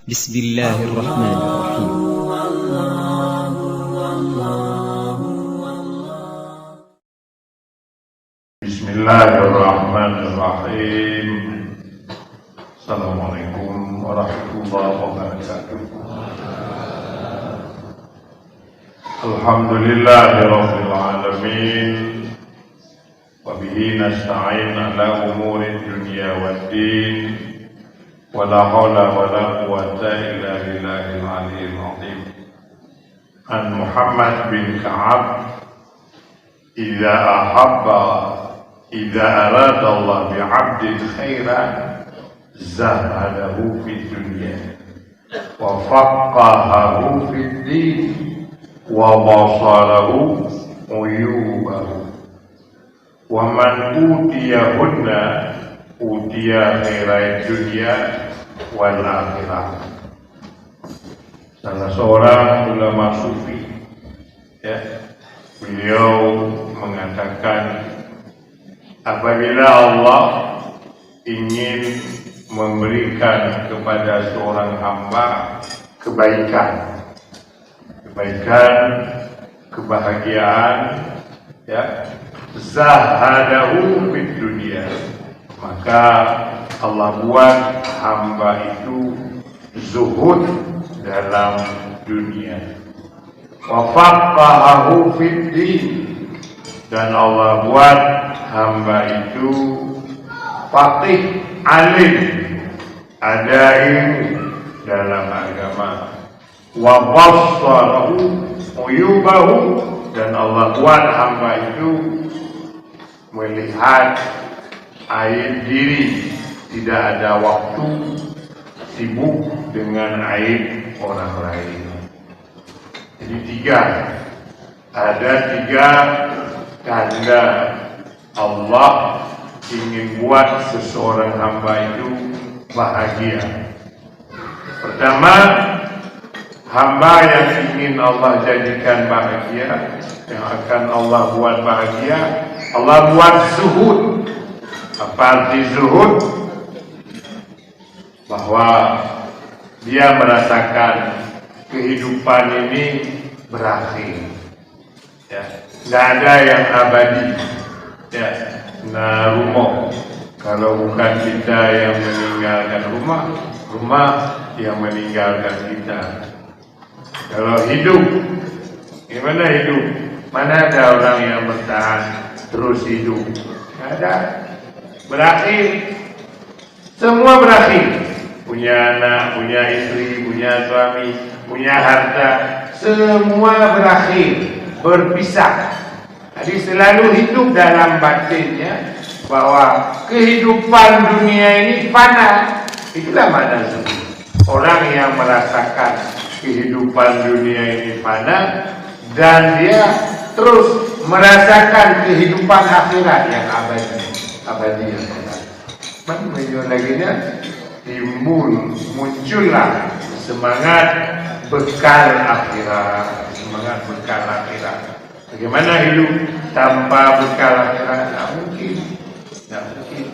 بسم الله الرحمن الرحيم. بسم الله الرحمن الرحيم. Assalamualaikum warahmatullahi wabarakatuh. Alhamdulillahi rabbil alamin. Wa bihi nasta'in ala umuri dunya waddin. Wala hawla wala quwwata illa billahil aliyyil azim. An Muhammad bin Ka'ab, idza arada Allah bi'abdin khairan zahadahu fid dunya wa faqahahu fid din wa basarahu uyubahu wa man utiyahunna utiya khairai dunia wal akhirah. Salah seorang ulama sufi, beliau mengatakan, apabila Allah ingin memberikan kepada seorang hamba kebahagiaan, zahadahu fid dunia, maka Allah buat hamba itu zuhud dalam dunia. Wa faqahahu fid din, dan Allah buat hamba itu faqih, alim, ada ilmu dalam agama. Wa bassarahu uyubahu, dan Allah buat hamba itu melihat aib diri, tidak ada waktu sibuk dengan aib orang lain. Jadi ada tiga tanda Allah ingin buat seseorang hamba itu bahagia. Pertama, hamba yang ingin Allah jadikan bahagia, yang akan Allah buat bahagia, Allah buat zuhud. Apa arti zuhud? Bahwa dia merasakan kehidupan ini berakhir, nggak ada yang abadi, rumah, kalau bukan kita yang meninggalkan rumah yang meninggalkan kita. Kalau hidup, gimana hidup? Mana ada orang yang bertahan terus hidup? Nggak ada. Berakhir, semua berakhir. Punya anak, punya istri, punya suami, punya harta, semua berakhir, berpisah. Jadi selalu hidup dalam batinnya bahwa kehidupan dunia ini fana. Itulah makna zuhud. Orang yang merasakan kehidupan dunia ini fana dan dia terus merasakan kehidupan akhirat yang abadi yang benar. Laginya muncullah semangat bekal akhirat, Bagaimana hidup tanpa bekal akhirat? Tidak mungkin.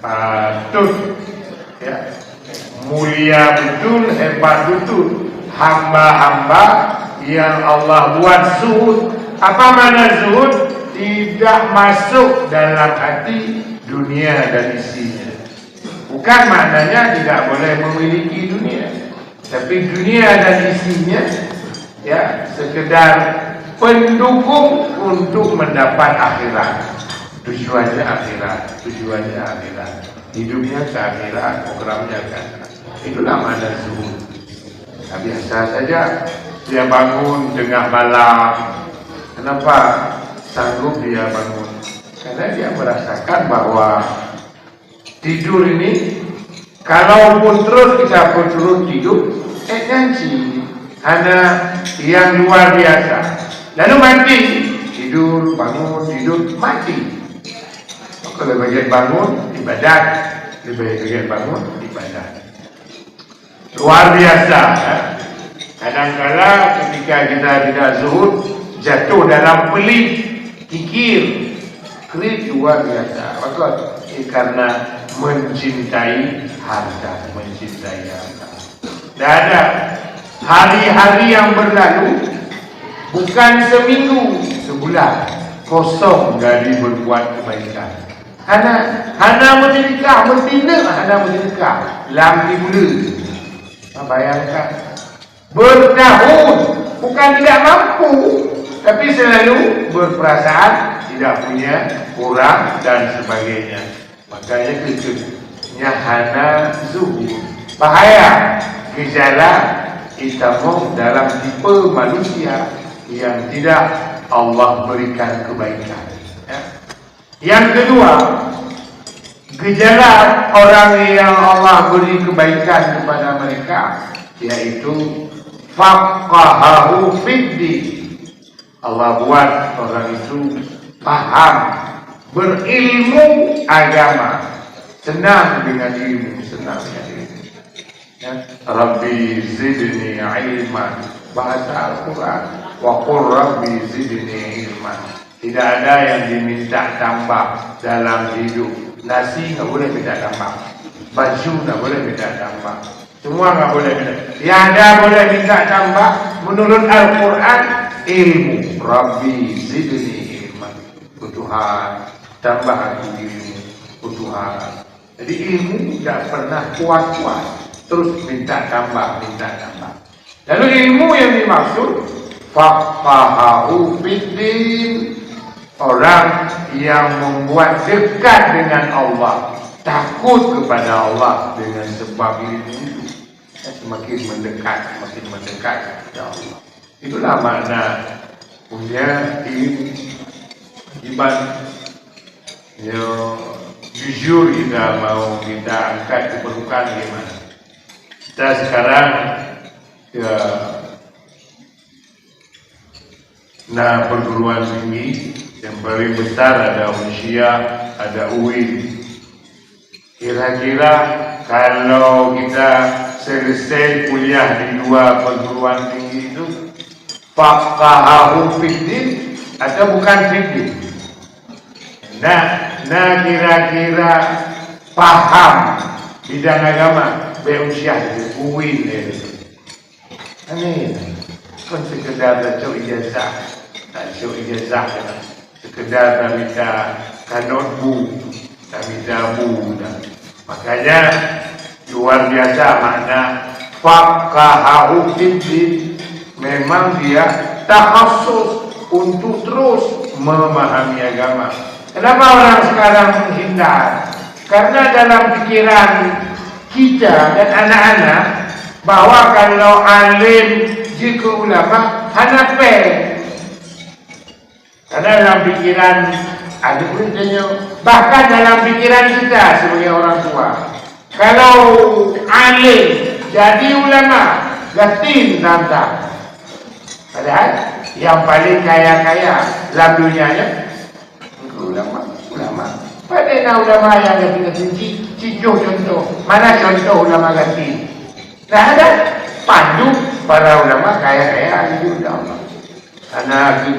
Patut, mulia betul, hebat betul hamba-hamba yang Allah buat zuhud. Apa makna zuhud? Tidak masuk dalam hati dunia dan isinya. Bukan maknanya tidak boleh memiliki dunia, tapi dunia dan isinya sekedar pendukung untuk mendapat akhirat. Tujuannya akhirat. Hidupnya ke akhirat, programnya ke akhirat. Itulah makna zuhud. Biasa saja dia bangun tengah malam. Kenapa sanggup dia bangun? Karena dia merasakan bahwa tidur ini, kalaupun terus kita terus tidur, nyanyi hanya yang luar biasa. Lalu mati, tidur, bangun, tidur, mati. Kalau bagian bangun, ibadat. Bagian bangun, ibadat. Luar biasa. Kadang-kala ketika kita tidak zuhud, jatuh dalam pelit, kikir, luar biasa. Karena mencintai harta, mencintai harta. Dan ada hari-hari yang berlalu, bukan seminggu, sebulan kosong dari berbuat kebaikan. Hana menikah, bertindak hana menikah, lambi mula. Bayangkan, bertahun, bukan tidak mampu, tapi selalu berperasaan tidak punya, kurang dan sebagainya. Makanya kecennya hana zuhur. Bahaya gejala itamong dalam tipe manusia yang tidak Allah berikan kebaikan. Yang kedua, gejala orang yang Allah beri kebaikan kepada mereka, yaitu faqahahu fid-din. Allah buat orang itu paham, berilmu agama, senang dengan ilmu, senang dengan ilmu. Rabbi zidni ilman, bahasa Al-Quran, wa qur rabbi zidni ilman. Tidak ada yang diminta tambah dalam hidup. Nasi nggak boleh minta tambah, baju nggak boleh minta tambah, semua nggak boleh minta. Yang ada boleh minta tambah menurut Al-Quran, ilmu. Rabbi zidni ilman, Tuhan tambah aku ilmu, Tuhan. Jadi ilmu tidak pernah kuat-kuat, terus minta tambah, minta tambah. Lalu ilmu yang dimaksud faqahahu fid-din, orang yang membuat dekat dengan Allah, takut kepada Allah dengan sebab ilmu itu. Semakin mendekat kepada Allah. Itulah makna punya ilmu. Iman jujur kita mau kita angkat keperluan gimana. Kita sekarang perguruan tinggi yang paling besar ada Unsyah, ada UIN. Kira-kira kalau kita selesai kuliah di dua perguruan tinggi itu, faqahahu fid-din atau bukan fid-din? Nah kira-kira paham bidang agama, Unsyah itu, UIN itu. Aneh, kan sekedar baca ijazah, sekedar minta kanotbu, minta bu. Makanya luar biasa makna faqahahu fid-din. Memang dia takhassus untuk terus memahami agama. Kenapa orang sekarang menghindar? Karena dalam pikiran kita dan anak-anak bahwa kalau alim jika ulama hanape. Karena dalam pikiran ada beritanya, bahkan dalam pikiran kita sebagai orang tua, kalau alim jadi ulama gatin tantang. Padahal yang paling kaya-kaya dalam dunianya ulama. Padahal ulama yang gatin cincung contoh. Mana contoh ulama gatin? Nah ada pandu para ulama kaya-kaya di ulama. Anak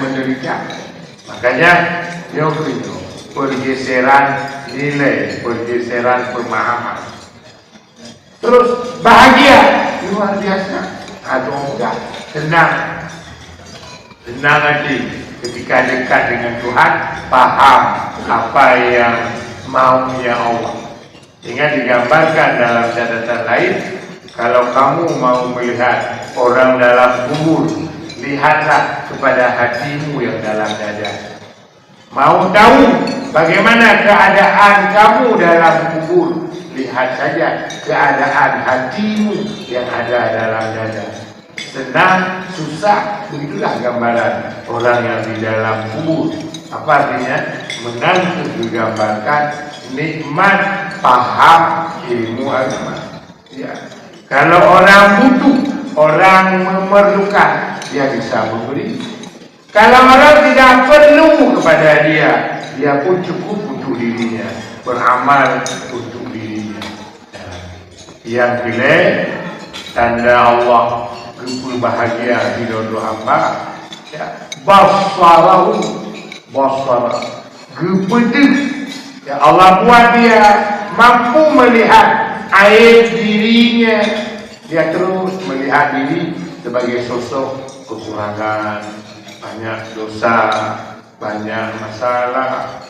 menderita. Makanya itu pergeseran nilai, pergeseran pemahaman. Terus bahagia luar biasa. Atau enggak, senang hati ketika dekat dengan Tuhan, paham apa yang maunya Allah. Sehingga digambarkan dalam catatan lain, kalau kamu mau melihat orang dalam kubur, lihatlah kepada hatimu yang dalam dada. Mau tahu bagaimana keadaan kamu dalam kubur, lihat saja keadaan hatimu yang ada dalam dada. Senang, susah, begitulah gambaran orang yang di dalam kubur. Apa artinya? Mengantuk digambarkan nikmat paham ilmu agama. Ya. Kalau orang butuh, orang memerlukan, dia bisa memberi. Kalau orang tidak perlu kepada dia pun cukup untuk dirinya, beramal untuk dirinya. Yang pilih tanda Allah berbahagia di doa hamba, basarahu, gepedih Ya Allah buat dia mampu melihat aib dirinya. Dia terus melihat diri sebagai sosok kekurangan, banyak dosa, banyak masalah.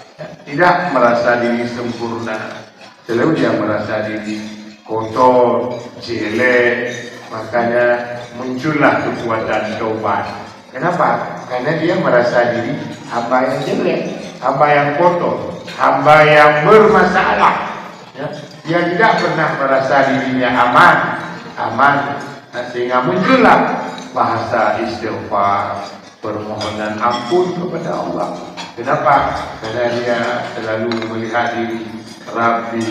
Tidak merasa diri sempurna. Selalu dia merasa diri kotor, jelek. Makanya muncullah kekuatan taubat. Kenapa? Karena dia merasa diri hamba yang jelek, hamba yang kotor, hamba yang bermasalah. Ya. Dia tidak pernah merasa dirinya aman. Sehingga muncullah bahasa istighfar, permohonan ampun kepada Allah. Kenapa? Karena dia selalu melihat diri, Rabbi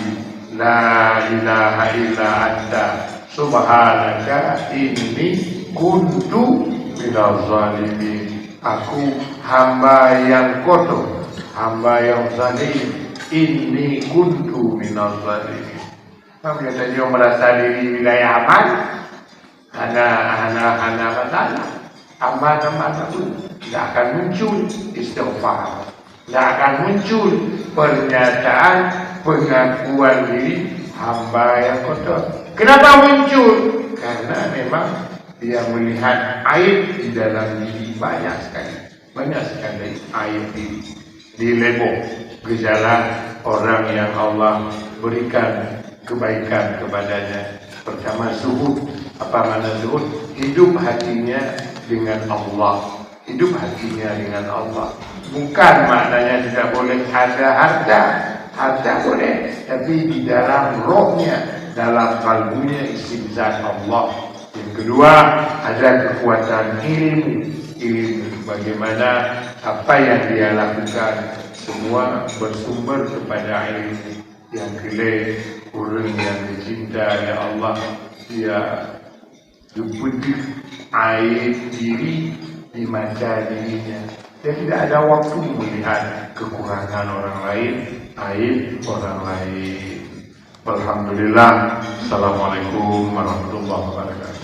la ilaha illa anta subhanaka inni kuntu minaz zalimin. Aku hamba yang kotor, hamba yang zalim. Inni kuntu minaz zalimin. Biasa dia merasa diri wilayah aman. Hana masalah. Aman pun tidak akan muncul istighfar. Tidak akan muncul pernyataan pengakuan diri hamba yang kotor. Kenapa muncul? Karena memang dia melihat aib di dalam diri banyak sekali aib diri. Dilebok gejala orang yang Allah berikan kebaikan kepadanya. Pertama zuhud. Apa makna zuhud? Hidup hatinya dengan Allah. Hidup hatinya dengan Allah. Bukan maknanya tidak boleh ada harta. Harta boleh, tapi di dalam rohnya, dalam kalbunya istimzat Allah. Yang kedua, ada kekuatan ilmu bagaimana apa yang dia lakukan semua bersumber kepada ilmu. Yang kedua, orang yang dicinta oleh Allah, dia berputih air diri di mata dirinya. Dia tidak ada waktu melihat kekurangan orang lain, aib orang lain. Alhamdulillah. Assalamualaikum warahmatullahi wabarakatuh.